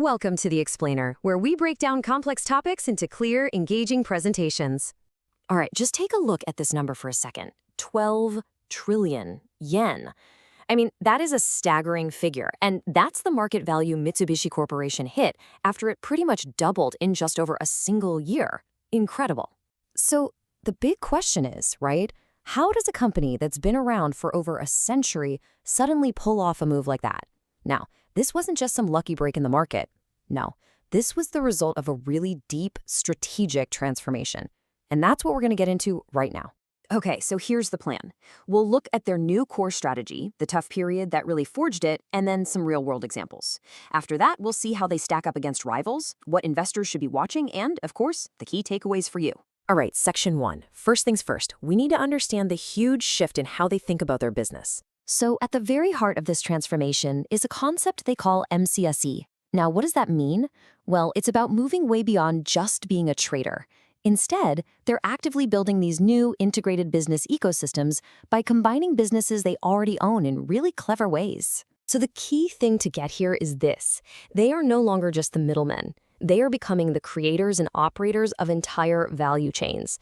Welcome to The Explainer, where we break down complex topics into clear, engaging presentations. All right, just take a look at this number for a second. 12 trillion yen. I mean, that is a staggering figure, and that's the market value Mitsubishi Corporation hit after it pretty much doubled in just over a single year. Incredible. So the big question is, right? How does a company that's been around for over a century suddenly pull off a move like that? Now, this wasn't just some lucky break in the market. No, this was the result of a really deep strategic transformation. And that's what we're going to get into right now. Okay, so here's the plan. We'll look at their new core strategy, the tough period that really forged it, and then some real-world examples. After that, we'll see how they stack up against rivals, what investors should be watching, and, of course, the key takeaways for you. All right, section 1. First things first, we need to understand the huge shift in how they think about their business. So at the very heart of this transformation is a concept they call MCSE. Now, what does that mean? Well, it's about moving way beyond just being a trader. Instead, they're actively building these new integrated business ecosystems by combining businesses they already own in really clever ways. So the key thing to get here is this. They are no longer just the middlemen. They are becoming the creators and operators of entire value chains.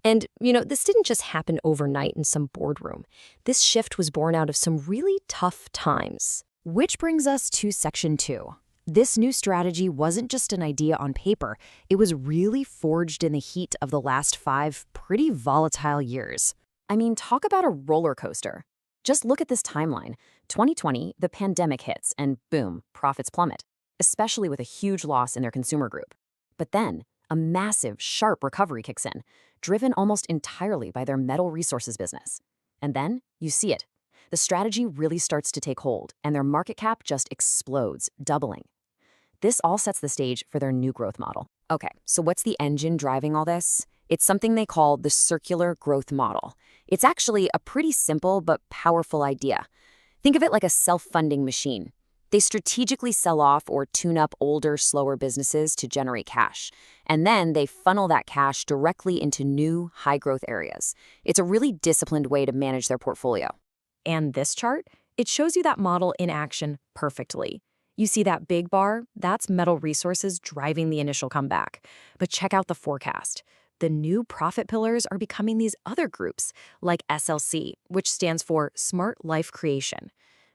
And, this didn't just happen overnight in some boardroom. This shift was born out of some really tough times. Which brings us to section 2. This new strategy wasn't just an idea on paper. It was really forged in the heat of the last 5 pretty volatile years. I mean, talk about a roller coaster. Just look at this timeline. 2020, the pandemic hits, and boom, profits plummet, especially with a huge loss in their consumer group. But then, a massive, sharp recovery kicks in, driven almost entirely by their metal resources business. And then, you see it. The strategy really starts to take hold, and their market cap just explodes, doubling. This all sets the stage for their new growth model. Okay, so what's the engine driving all this? It's something they call the circular growth model. It's actually a pretty simple but powerful idea. Think of it like a self-funding machine. They strategically sell off or tune up older, slower businesses to generate cash. And then they funnel that cash directly into new, high-growth areas. It's a really disciplined way to manage their portfolio. And this chart, it shows you that model in action perfectly. You see that big bar? That's metal resources driving the initial comeback. But check out the forecast. The new profit pillars are becoming these other groups, like SLC, which stands for Smart Life Creation.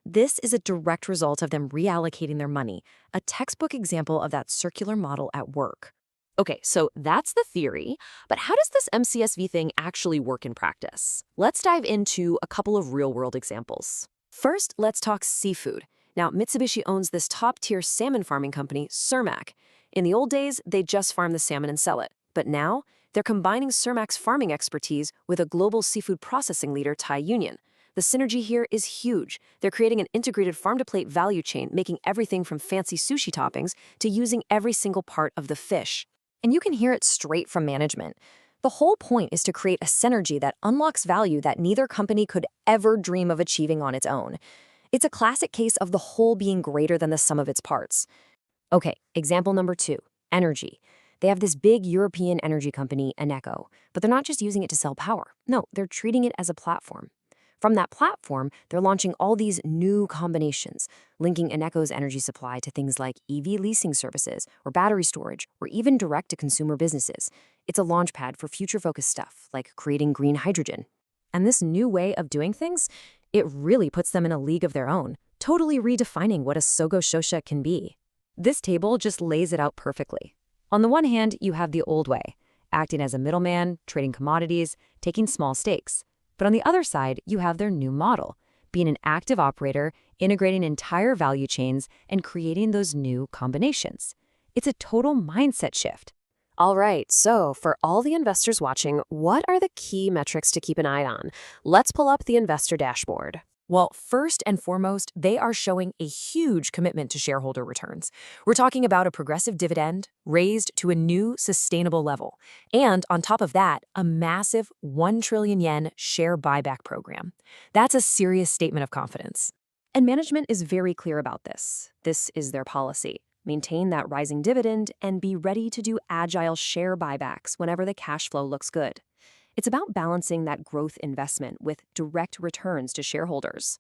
This is a direct result of them reallocating their money, a textbook example of that circular model at work. Okay, so that's the theory, but how does this MCSV thing actually work in practice? Let's dive into a couple of real-world examples. First, let's talk seafood. Now, Mitsubishi owns this top-tier salmon farming company, Cermaq. In the old days, they just farm the salmon and sell it. But now, they're combining Cermaq's farming expertise with a global seafood processing leader, Thai Union. The synergy here is huge. They're creating an integrated farm-to-plate value chain, making everything from fancy sushi toppings to using every single part of the fish. And you can hear it straight from management. The whole point is to create a synergy that unlocks value that neither company could ever dream of achieving on its own. It's a classic case of the whole being greater than the sum of its parts. Okay, example number 2, energy. They have this big European energy company, Eneco, but they're not just using it to sell power. No, they're treating it as a platform. From that platform, they're launching all these new combinations, linking Eneco's energy supply to things like EV leasing services, or battery storage, or even direct-to-consumer businesses. It's a launchpad for future-focused stuff, like creating green hydrogen. And this new way of doing things, it really puts them in a league of their own, totally redefining what a Sogo Shosha can be. This table just lays it out perfectly. On the one hand, you have the old way, acting as a middleman, trading commodities, taking small stakes. But on the other side, you have their new model, being an active operator, integrating entire value chains, and creating those new combinations. It's a total mindset shift. All right, so for all the investors watching, what are the key metrics to keep an eye on? Let's pull up the investor dashboard. Well, first and foremost, they are showing a huge commitment to shareholder returns. We're talking about a progressive dividend raised to a new sustainable level. And on top of that, a massive 1 trillion yen share buyback program. That's a serious statement of confidence. And management is very clear about this. This is their policy. Maintain that rising dividend and be ready to do agile share buybacks whenever the cash flow looks good. It's about balancing that growth investment with direct returns to shareholders.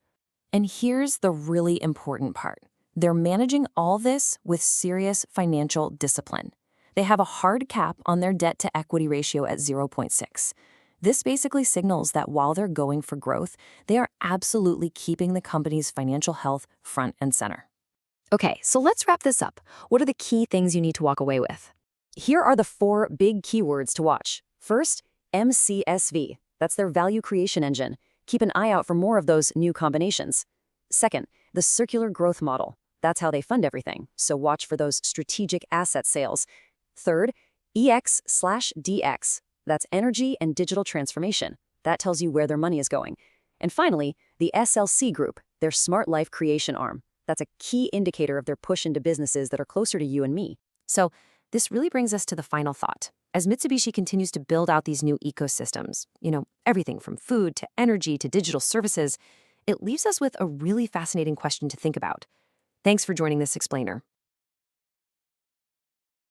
And here's the really important part. They're managing all this with serious financial discipline. They have a hard cap on their debt-to-equity ratio at 0.6. This basically signals that while they're going for growth, they are absolutely keeping the company's financial health front and center. Okay, so let's wrap this up. What are the key things you need to walk away with? Here are the 4 big keywords to watch. First, MCSV. That's their value creation engine. Keep an eye out for more of those new combinations. Second, the circular growth model. That's how they fund everything, so watch for those strategic asset sales. Third, EX/DX. That's energy and digital transformation. That tells you where their money is going. And finally, the SLC group, their smart life creation arm. That's a key indicator of their push into businesses that are closer to you and me. So this really brings us to the final thought. As Mitsubishi continues to build out these new ecosystems, everything from food to energy to digital services, it leaves us with a really fascinating question to think about. Thanks for joining this explainer.